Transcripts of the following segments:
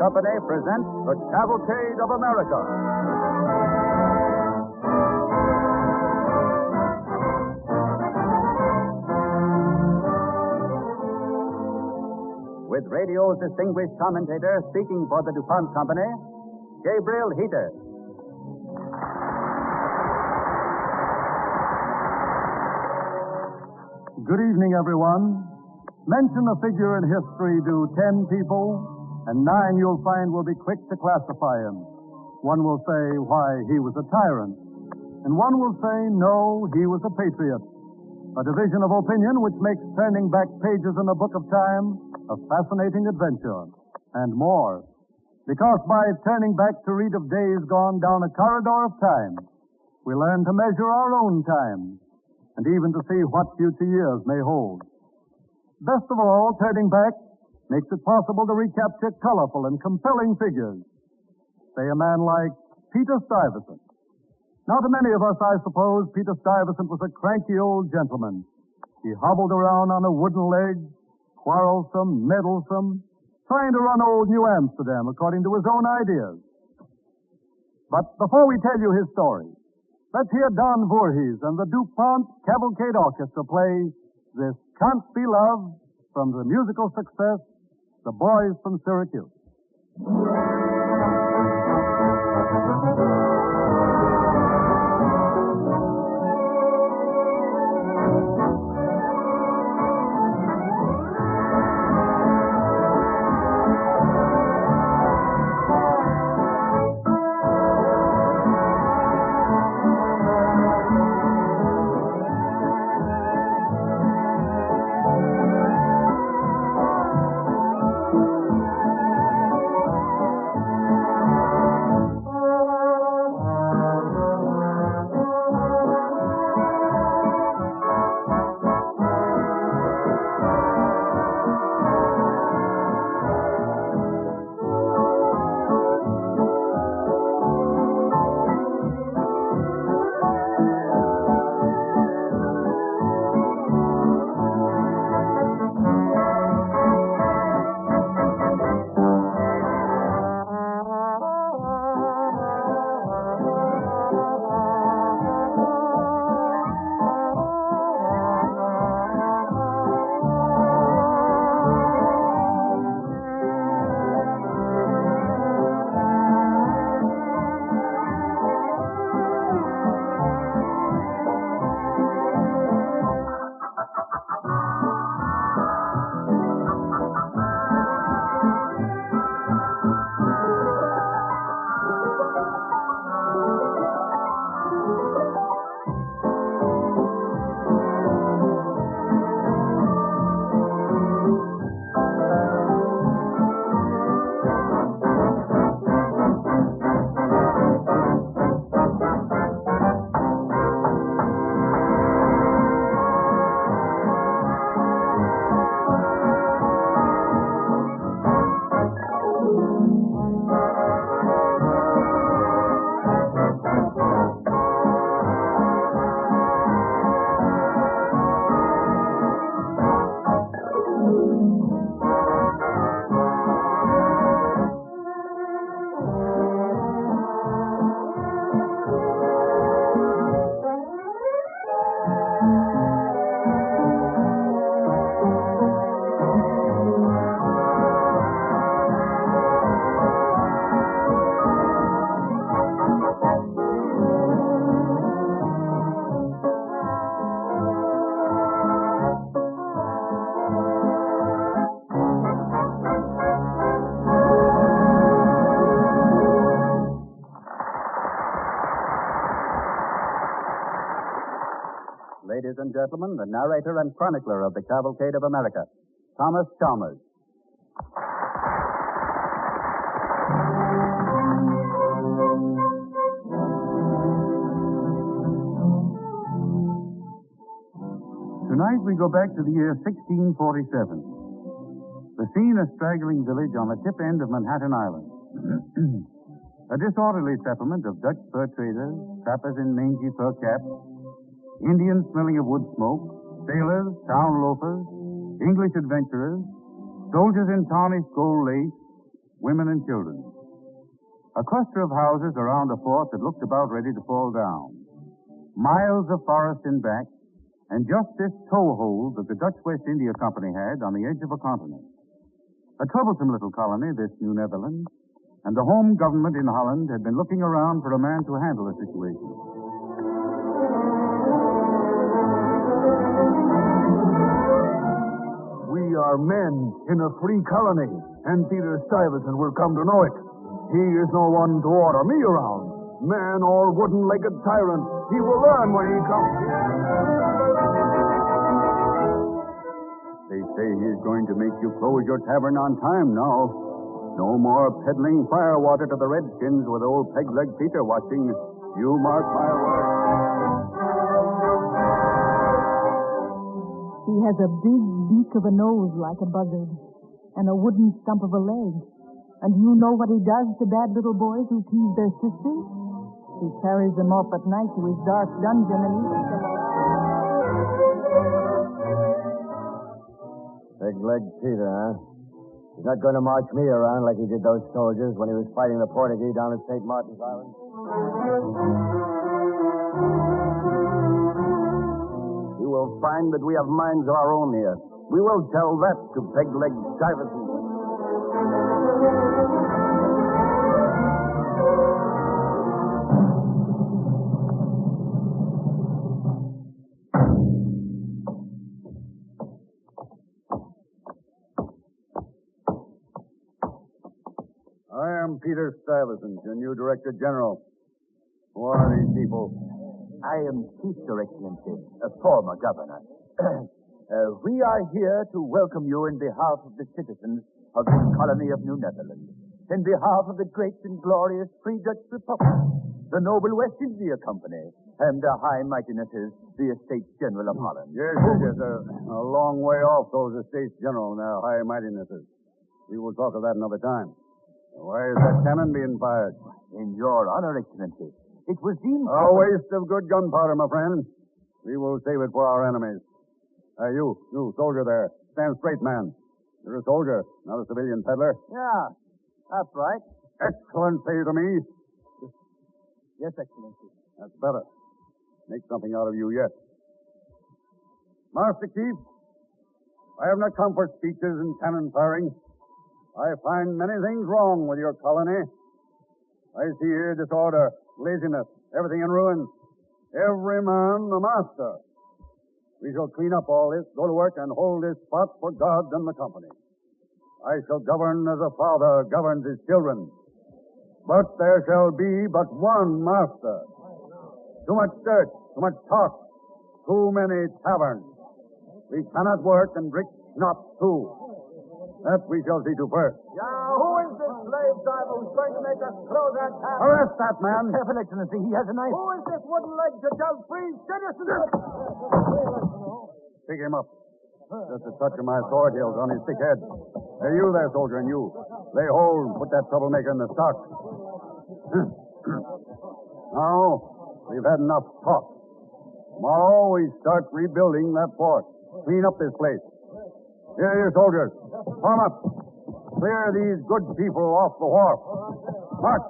Company presents the Cavalcade of America. With radio's distinguished commentator speaking for the DuPont Company, Gabriel Heater. Good evening, everyone. Mention a figure in history to 10 people, and 9 you'll find will be quick to classify him. One will say, why, he was a tyrant. And one will say, no, he was a patriot. A division of opinion which makes turning back pages in the book of time a fascinating adventure. And more. Because by turning back to read of days gone down a corridor of time, we learn to measure our own time, and even to see what future years may hold. Best of all, turning back makes it possible to recapture colorful and compelling figures. Say a man like Peter Stuyvesant. Now, to many of us, I suppose, Peter Stuyvesant was a cranky old gentleman. He hobbled around on a wooden leg, quarrelsome, meddlesome, trying to run old New Amsterdam according to his own ideas. But before we tell you his story, let's hear Don Voorhees and the DuPont Cavalcade Orchestra play This Can't Be Love from the musical success, The Boys from Syracuse. Ladies and gentlemen, the narrator and chronicler of the Cavalcade of America, Thomas Chalmers. Tonight we go back to the year 1647. The scene, a straggling village on the tip end of Manhattan Island. A disorderly settlement of Dutch fur traders, trappers in mangy fur caps, Indians smelling of wood smoke, sailors, town loafers, English adventurers, soldiers in tarnished gold lace, women and children. A cluster of houses around a fort that looked about ready to fall down. Miles of forest in back, and just this toehold that the Dutch West India Company had on the edge of a continent. A troublesome little colony, this New Netherlands, and the home government in Holland had been looking around for a man to handle the situation. We are men in a free colony, and Peter Stuyvesant will come to know it. He is no one to order me around. Man or wooden-legged tyrant, he will learn when he comes here. They say he's going to make you close your tavern on time now. No more peddling firewater to the redskins with old Peg-Leg Peter watching. You mark my words. He has a big beak of a nose like a buzzard, and a wooden stump of a leg. And you know what he does to bad little boys who tease their sisters? He carries them off at night to his dark dungeon and eats them. Peg-Leg Peter, huh? He's not going to march me around like he did those soldiers when he was fighting the Portuguese down at St. Martin's Island. You will find that we have minds of our own here. We will tell that to Peg-Leg Stuyvesant. I am Peter Stuyvesant, your new Director General. Who are these people? I am Chief, Your Excellency, a former governor. We are here to welcome you in behalf of the citizens of this colony of New Netherlands, in behalf of the great and glorious Free Dutch Republic, the noble West India Company, and the High Mightinesses, the Estates General of Holland. Yes. A long way off those Estates General and their High Mightinesses. We will talk of that another time. Why is that cannon being fired? In your honor, Excellency, it was deemed... A waste of good gunpowder, my friend. We will save it for our enemies. You soldier there. Stand straight, man. You're a soldier, not a civilian peddler. Yeah, that's right. Excellent, say to me. Yes, Excellency. That's better. Make something out of you yet. Master Chief, I have not come for speeches and cannon firing. I find many things wrong with your colony. I see here disorder, laziness, everything in ruins. Every man a master. We shall clean up all this, go to work, and hold this spot for God and the company. I shall govern as a father governs his children. But there shall be but one master. Too much dirt, too much talk, too many taverns. We cannot work and drink schnapps too. That we shall see to first. Yeah, who is this slave driver who's going to make us close our tavern? Arrest that man. Careful, Excellency, he has a knife. Who is this wooden-legged free citizen? Pick him up. Just a touch of my sword hilt on his thick head. Hey, you there, soldier, and you. Lay hold and put that troublemaker in the stock. Now, we've had enough talk. Tomorrow we start rebuilding that fort. Clean up this place. Here, you soldiers. Form up. Clear these good people off the wharf. March.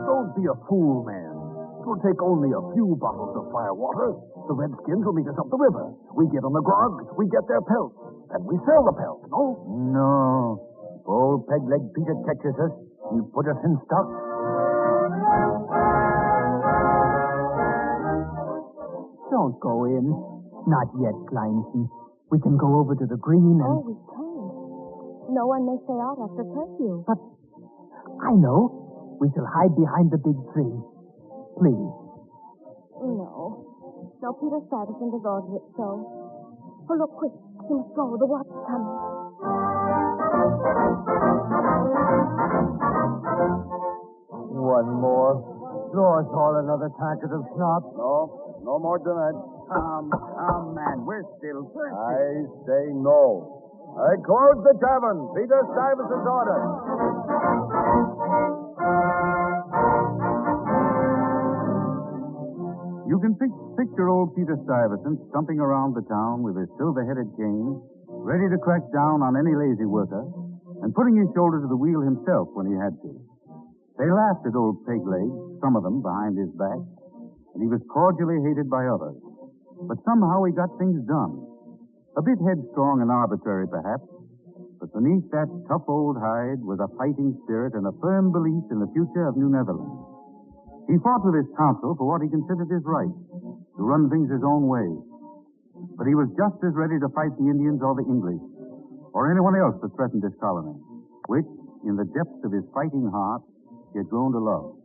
Don't be a fool, man. It will take only a few bottles of firewater. The redskins will meet us up the river. We get on the grog, we get their pelts, and we sell the pelts, no? No. If old Peg-Leg Peter catches us, he'll put us in stock. Don't go in. Not yet, Kleinsen. We can go over to the green and... Oh, we can. No one may stay out after curfew. But I know. We shall hide behind the big tree. Please. No. No, Peter Stuyvesant has ordered it so. Oh, look, quick. You must go. The watch is coming. One more. Draw us all another tankard of schnapps. No more tonight. Come, man. We're still thirsty. I say no. I close the tavern. Peter Stuyvesant's order. You can picture old Peter Stuyvesant stumping around the town with his silver-headed cane, ready to crack down on any lazy worker, and putting his shoulder to the wheel himself when he had to. They laughed at old Pegleg, some of them behind his back, and he was cordially hated by others. But somehow he got things done. A bit headstrong and arbitrary, perhaps, but beneath that tough old hide was a fighting spirit and a firm belief in the future of New Netherlands. He fought with his council for what he considered his right, to run things his own way. But he was just as ready to fight the Indians or the English, or anyone else that threatened this colony, which, in the depths of his fighting heart, he had grown to love.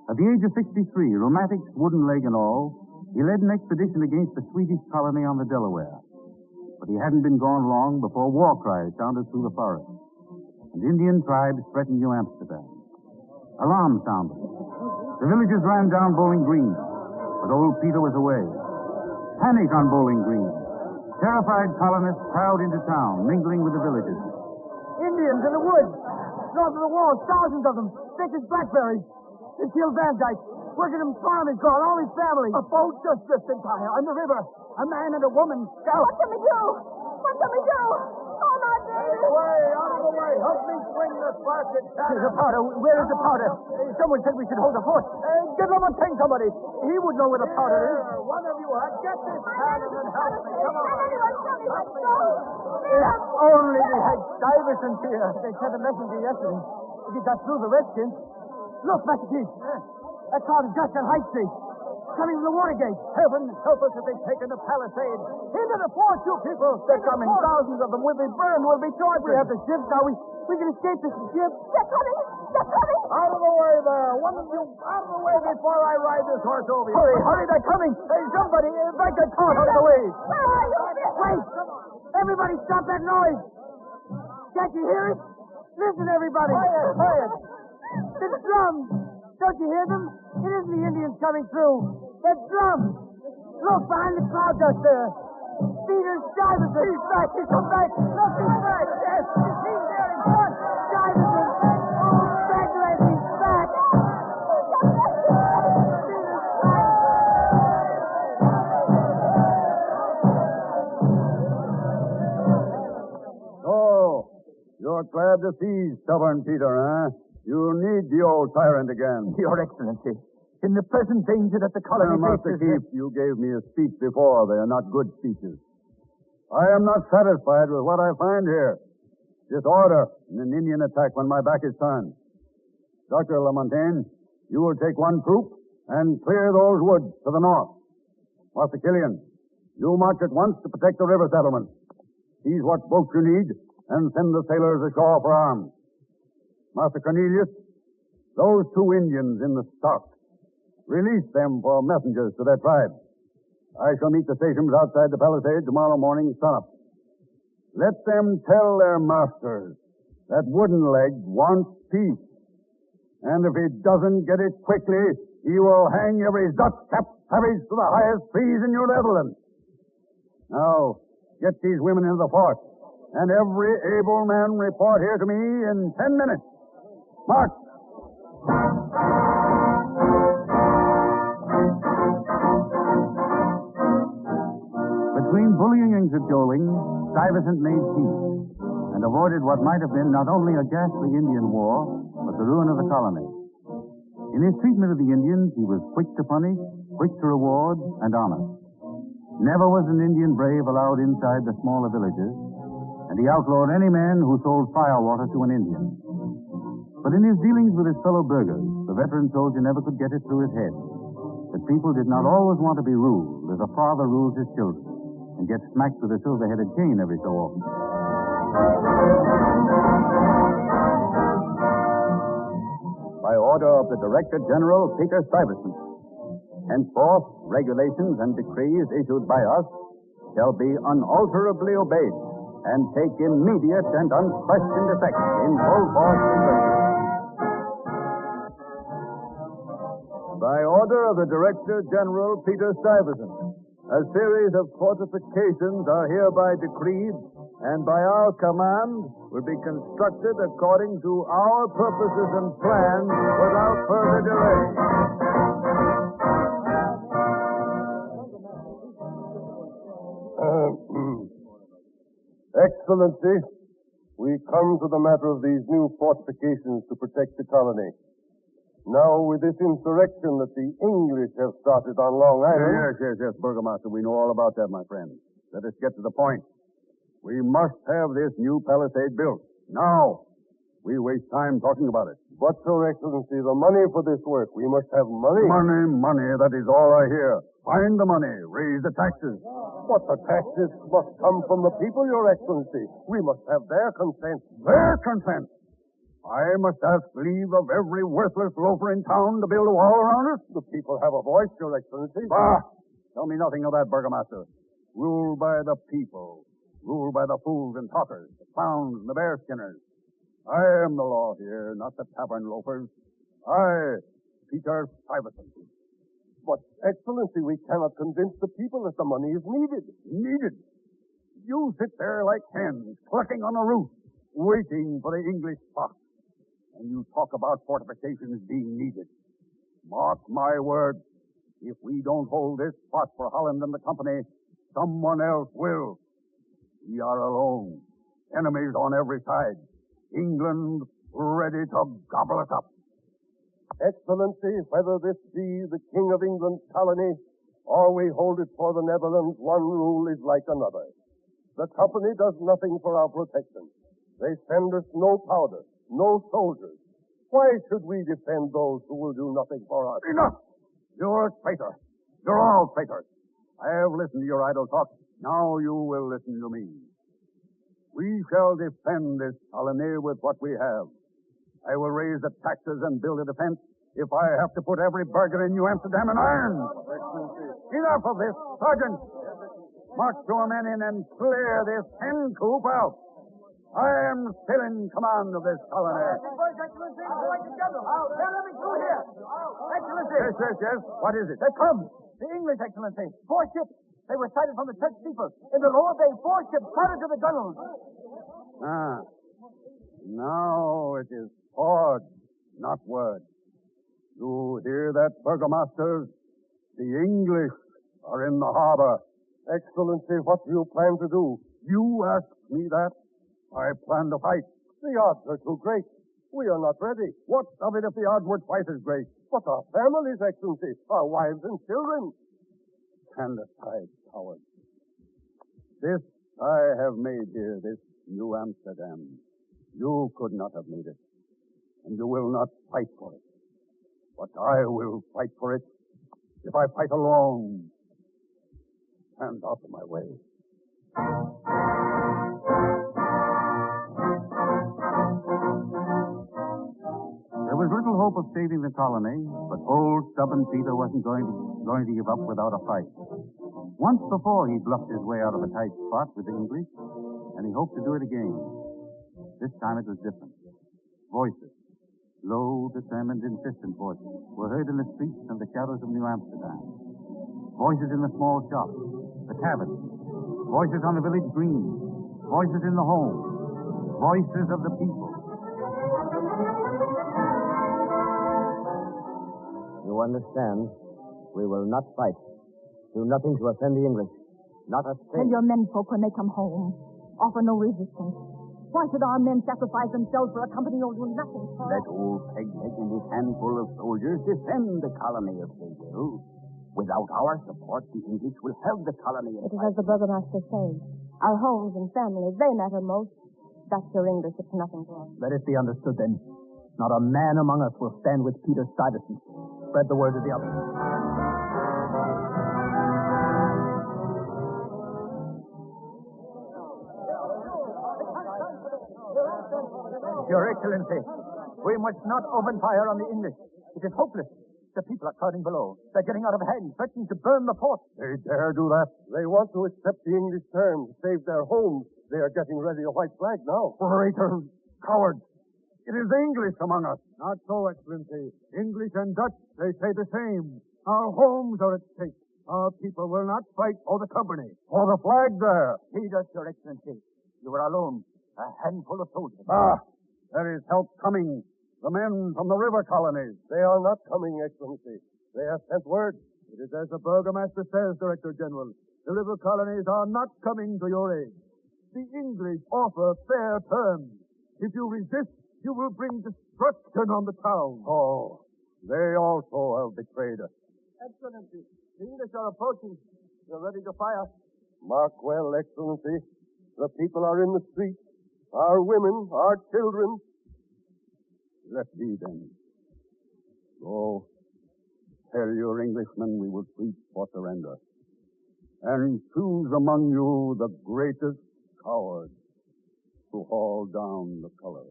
At the age of 63, rheumatic, wooden leg and all, he led an expedition against the Swedish colony on the Delaware. But he hadn't been gone long before war cries sounded through the forest, and Indian tribes threatened New Amsterdam. Alarm sounded. The villagers ran down Bowling Green, but old Peter was away. Panic on Bowling Green. Terrified colonists crowd into town, mingling with the villagers. Indians in the woods, north of the walls, thousands of them, thick as blackberries. They killed Van Dyke. Wickham farm is gone, all his family. A boat just drifted by on the river. A man and a woman. What can we do? What can we do? Oh, my baby. Out of the way. Help me swing this blasted cannon. The powder. Where is the powder? Someone said we should hold the fort. Get Lamontagne, somebody. He would know where the powder is. One of you, get this cannon and help me. Come on. If only we had Stuyvesant here. They sent a messenger yesterday. If he got through the Redskins. Look, Master Chief. That crowd is just on High Street. Coming from the Watergate. Heaven help us if they've taken the palisade. Into the fort, you people. They're coming. Thousands of them. We'll be burned. We'll be tortured. We have the ships now. We can escape this ship. They're coming. They're coming. Out of the way there. One of you out of the way before I ride this horse over you. Hurry, they're coming. Hey, somebody, back that cart out of the way. Where are you? Wait. Everybody stop that noise. Can't you hear it? Listen, everybody. Quiet. The drums. Don't you hear them? It isn't the Indians coming through. They're drums. Look, behind the cloud dust there. Peter Stuyvesant. He's back. He's come back. Look, he's back. Yes, he's there in front. Stuyvesant. Oh, Douglas, he's back. Peter So, you're glad to see stubborn Peter, huh? You need the old tyrant again. Your Excellency, in the present danger that the colony Master faces... Chief, you gave me a speech before. They are not good speeches. I am not satisfied with what I find here. Disorder and an Indian attack when my back is turned. Dr. Lamontagne, you will take one troop and clear those woods to the north. Master Killian, you march at once to protect the river settlement. Seize what boats you need and send the sailors ashore for arms. Master Cornelius, those 2 Indians in the stock, release them for messengers to their tribe. I shall meet the stations outside the palisade tomorrow morning sunup. Let them tell their masters that Wooden Leg wants peace. And if he doesn't get it quickly, he will hang every Dutch-capped savage to the highest trees in New Netherlands. Now, get these women into the fort, and every able man report here to me in 10 minutes. March! Between bullying and cajoling, Stuyvesant made peace and avoided what might have been not only a ghastly Indian war, but the ruin of the colony. In his treatment of the Indians, he was quick to punish, quick to reward, and honest. Never was an Indian brave allowed inside the smaller villages, and he outlawed any man who sold firewater to an Indian. But in his dealings with his fellow burghers, the veteran soldier never could get it through his head that people did not always want to be ruled as a father rules his children and gets smacked with a silver-headed cane every so often. By order of the Director General, Peter Stuyvesant, henceforth, regulations and decrees issued by us shall be unalterably obeyed and take immediate and unquestioned effect in full force and virtue. By order of the Director General, Peter Stuyvesant, a series of fortifications are hereby decreed and by our command will be constructed according to our purposes and plans without further delay. Excellency, we come to the matter of these new fortifications to protect the colony. Now, with this insurrection that the English have started on Long Island... Yes, Burgomaster. We know all about that, my friend. Let us get to the point. We must have this new palisade built. Now. We waste time talking about it. But, Your Excellency, the money for this work. We must have money. Money. That is all I hear. Find the money. Raise the taxes. But the taxes must come from the people, Your Excellency. We must have their consent. Their consent? I must ask leave of every worthless loafer in town to build a wall around us? The people have a voice, Your Excellency. Bah! Tell me nothing of that, Burgomaster. Rule by the people. Rule by the fools and talkers, the clowns and the bear skinners. I am the law here, not the tavern loafers. I, Peter Stuyvesant. But, Excellency, we cannot convince the people that the money is needed. Needed? You sit there like hens, clucking on a roof, waiting for the English fox. And you talk about fortifications being needed. Mark my words. If we don't hold this spot for Holland and the company, someone else will. We are alone. Enemies on every side. England ready to gobble us up. Excellency, whether this be the King of England's colony or we hold it for the Netherlands, one rule is like another. The company does nothing for our protection. They send us no powder, no soldiers. Why should we defend those who will do nothing for us? Enough! You're a traitor. You're all traitors. I have listened to your idle talk. Now you will listen to me. We shall defend this colony with what we have. I will raise the taxes and build a defense if I have to put every burger in New Amsterdam in irons. Enough of this, Sergeant. March your men in and clear this hen coop out. I am still in command of this colony. Excellency, let me through here. Excellency. Yes. What is it? They come. The English, Excellency. 4 ships. They were sighted from the church steeple. In the lower bay, 4 ships crowded to the gunnels. Now it is forged, not word. You hear that, Burgomaster? The English are in the harbor. Excellency, what do you plan to do? You ask me that? I plan to fight. The odds are too great. We are not ready. What of it if the odds were twice as great? But our families, Excellency, our wives and children. Stand aside, coward. This I have made here, this New Amsterdam. You could not have made it. And you will not fight for it. But I will fight for it if I fight alone. Stand out of my way. There was little hope of saving the colony, but old stubborn Peter wasn't going to give up without a fight. Once before, he bluffed his way out of a tight spot with the English, and he hoped to do it again. This time it was different. Voices, low, determined, insistent voices, were heard in the streets and the shadows of New Amsterdam. Voices in the small shops, the taverns, voices on the village green, voices in the home, voices of the people. You understand? We will not fight. Do nothing to offend the English. Not a thing. Tell your menfolk when they come home. Offer no resistance. Why should our men sacrifice themselves for a company who will do nothing for Let old Peg and his handful of soldiers defend the colony if they will. Without our support, the English will have the colony. It is as the burgomaster says. Our homes and families, they matter most. That's your English. It's nothing to us. Let it be understood, then. Not a man among us will stand with Peter Stuyvesant. Spread the word to the others. Your Excellency, we must not open fire on the English. It is hopeless. The people are crowding below. They're getting out of hand, threatening to burn the fort. They dare do that? They want to accept the English terms, save their homes. They are getting ready a white flag now. Traitors, cowards. It is English among us. Not so, Excellency. English and Dutch, they say the same. Our homes are at stake. Our people will not fight for the company, for the flag there. Heed us, Your Excellency. You are alone. A handful of soldiers. There is help coming. The men from the river colonies. They are not coming, Excellency. They have sent word. It is as the burgomaster says, Director General. The river colonies are not coming to your aid. The English offer fair terms. If you resist, you will bring destruction on the town. Oh, they also have betrayed us. Excellency, the English are approaching. They're ready to fire. Mark well, Excellency. The people are in the streets. Our women, our children. Let be, then. Go. Tell your Englishmen we will preach for surrender. And choose among you the greatest coward to haul down the colors.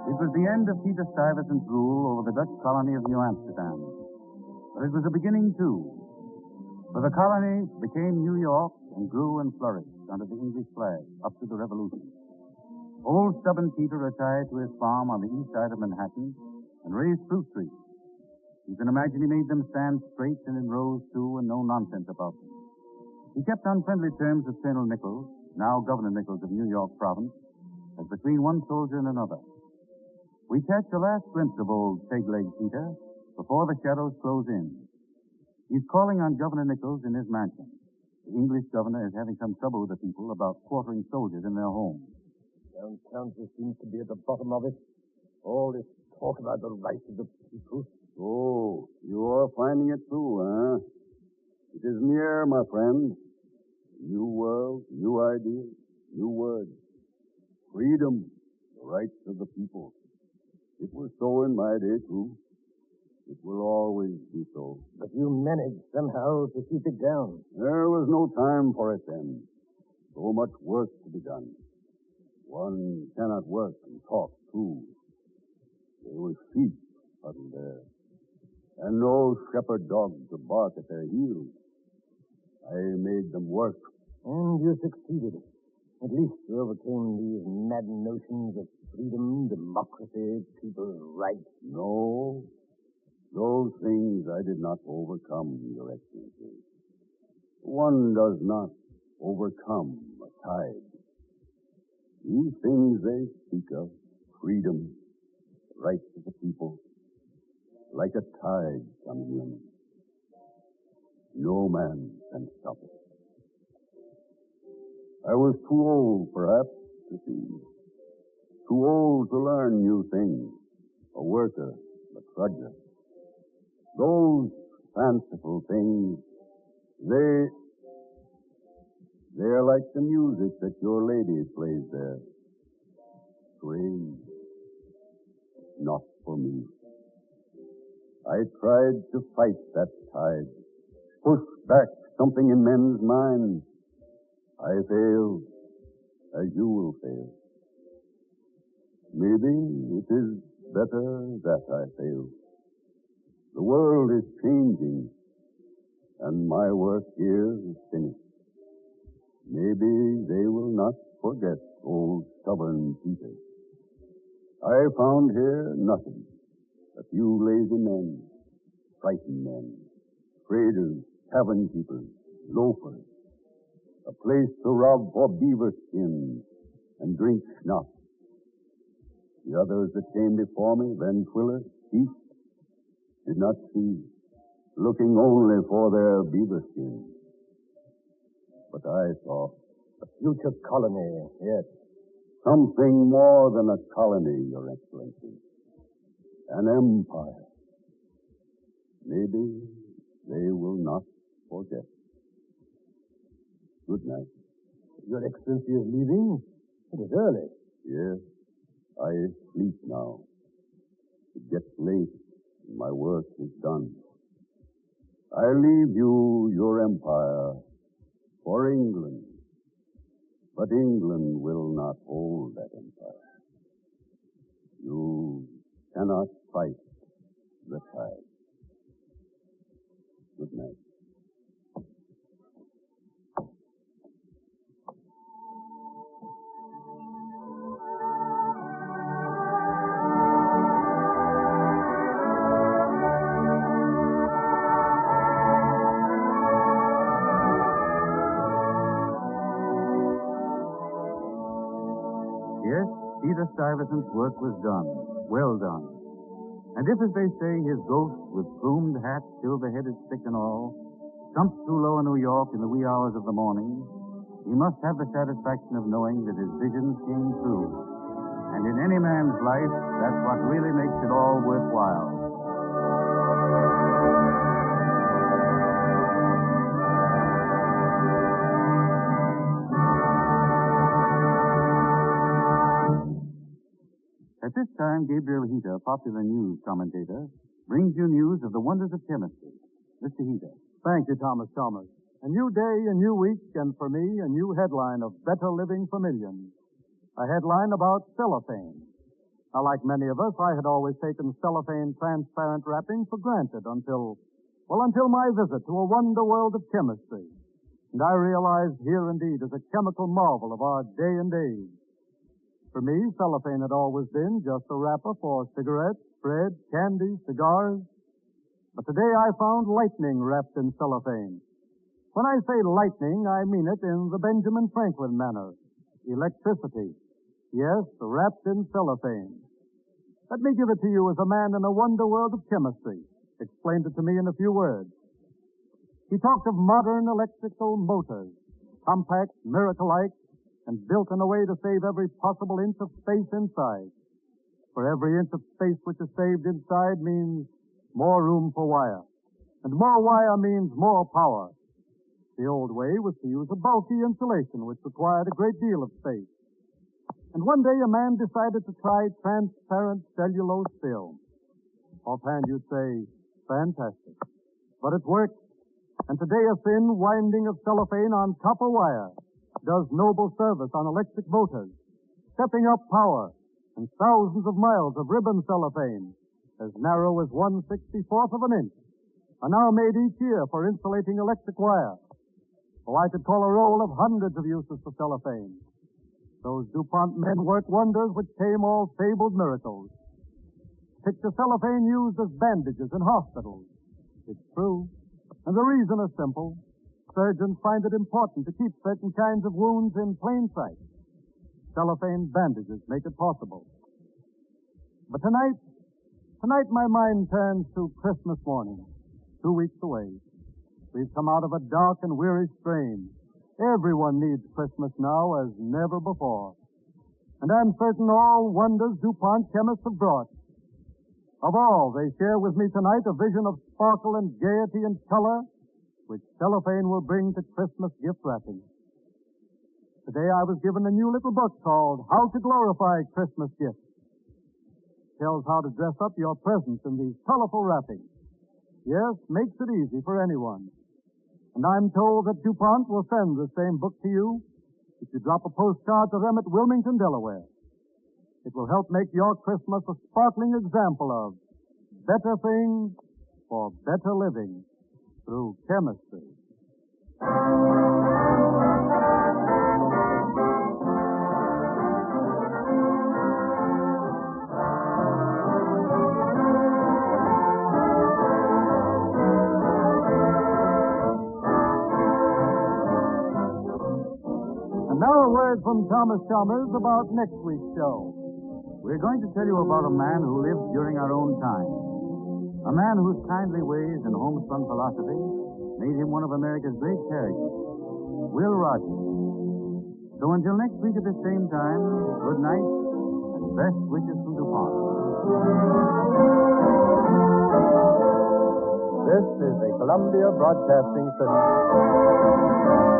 It was the end of Peter Stuyvesant's rule over the Dutch colony of New Amsterdam. But it was a beginning, too. For the colony became New York and grew and flourished under the English flag up to the Revolution. Old stubborn Peter retired to his farm on the east side of Manhattan and raised fruit trees. You can imagine he made them stand straight and in rows, too, and no nonsense about them. He kept on friendly terms with Colonel Nichols, now Governor Nichols of New York Province, as between one soldier and another. We catch a last glimpse of old peg-leg Peter before the shadows close in. He's calling on Governor Nichols in his mansion. The English governor is having some trouble with the people about quartering soldiers in their homes. Down council seems to be at the bottom of it. All this talk about the rights of the people. Oh, you are finding it too, huh? It is near, my friend. New world, new ideas, new words. Freedom, the rights of the people. It was so in my day, too. It will always be so. But you managed somehow to keep it down. There was no time for it then. So much work to be done. One cannot work and talk, too. There were sheep huddled there, and no shepherd dogs to bark at their heels. I made them work. And you succeeded. At least you overcame these mad notions of freedom, democracy, people's rights. No, those things I did not overcome, Your Excellency. One does not overcome a tide. These things they speak of, freedom, rights of the people, like a tide coming in. No man can stop it. I was too old, perhaps, to see. Too old to learn new things. A worker, a trudger. Those fanciful things, they are like the music that your lady plays there. Strange. Not for me. I tried to fight that tide, push back something in men's minds. I failed, as you will fail. Maybe it is better that I failed. The world is changing, and my work here is finished. Maybe they will not forget old stubborn Peter. I found here nothing. A few lazy men, frightened men, traders, tavern keepers, loafers. A place to rob for beaver skins and drink schnapps. The others that came before me, Van Twiller, East, did not see, looking only for their beaver skins. But I saw A future colony, yes. something more than a colony, Your Excellency. An empire. Maybe they will not forget. Good night. Your Excellency is leaving? It is early. Yes, I sleep now. It gets late, and my work is done. I leave you your empire for England. But England will not hold that empire. You cannot fight the tide. Good night. Yes, Stuyvesant's work was done, well done. And if, as they say, his ghost with plumed hat, silver-headed stick and all, stumped through lower New York in the wee hours of the morning, he must have the satisfaction of knowing that his visions came true. And in any man's life, that's what really makes it all worthwhile. At this time, Gabriel Heater, popular news commentator, brings you news of the wonders of chemistry. Mr. Heater. Thank you, Thomas Chalmers. A new day, a new week, and for me, a new headline of Better Living for Millions. A headline about cellophane. Now, like many of us, I had always taken cellophane transparent wrapping for granted until my visit to a wonder world of chemistry. And I realized here indeed is a chemical marvel of our day and age. For me, cellophane had always been just a wrapper for cigarettes, bread, candy, cigars. But today I found lightning wrapped in cellophane. When I say lightning, I mean it in the Benjamin Franklin manner. Electricity. Yes, wrapped in cellophane. Let me give it to you as a man in a wonder world of chemistry. Explained it to me in a few words. He talked of modern electrical motors, compact, miracle-like, and built in a way to save every possible inch of space inside. For every inch of space which is saved inside means more room for wire. And more wire means more power. The old way was to use a bulky insulation which required a great deal of space. And one day a man decided to try transparent cellulose film. Offhand you'd say, fantastic. But it worked. And today a thin winding of cellophane on copper wire does noble service on electric motors, stepping up power, and thousands of miles of ribbon cellophane, as narrow as 1/64th of an inch, are now made each year for insulating electric wire. Oh, I could call a roll of hundreds of uses for cellophane. Those DuPont men work wonders which tame all fabled miracles. Picture cellophane used as bandages in hospitals. It's true, and the reason is simple. Surgeons find it important to keep certain kinds of wounds in plain sight. Cellophane bandages make it possible. But tonight my mind turns to Christmas morning, 2 weeks away. We've come out of a dark and weary strain. Everyone needs Christmas now as never before. And I'm certain all wonders DuPont chemists have brought. Of all, they share with me tonight a vision of sparkle and gaiety and color which cellophane will bring to Christmas gift wrapping. Today I was given a new little book called How to Glorify Christmas Gifts. It tells how to dress up your presents in these colorful wrappings. Yes, makes it easy for anyone. And I'm told that DuPont will send the same book to you if you drop a postcard to them at Wilmington, Delaware. It will help make your Christmas a sparkling example of better things for better living through chemistry. And now a word from Thomas Chalmers about next week's show. We're going to tell you about a man who lived during our own time. A man whose kindly ways and homespun philosophy made him one of America's great characters, Will Rogers. So until next week at the same time, good night and best wishes from DuPont. This is the Columbia Broadcasting System.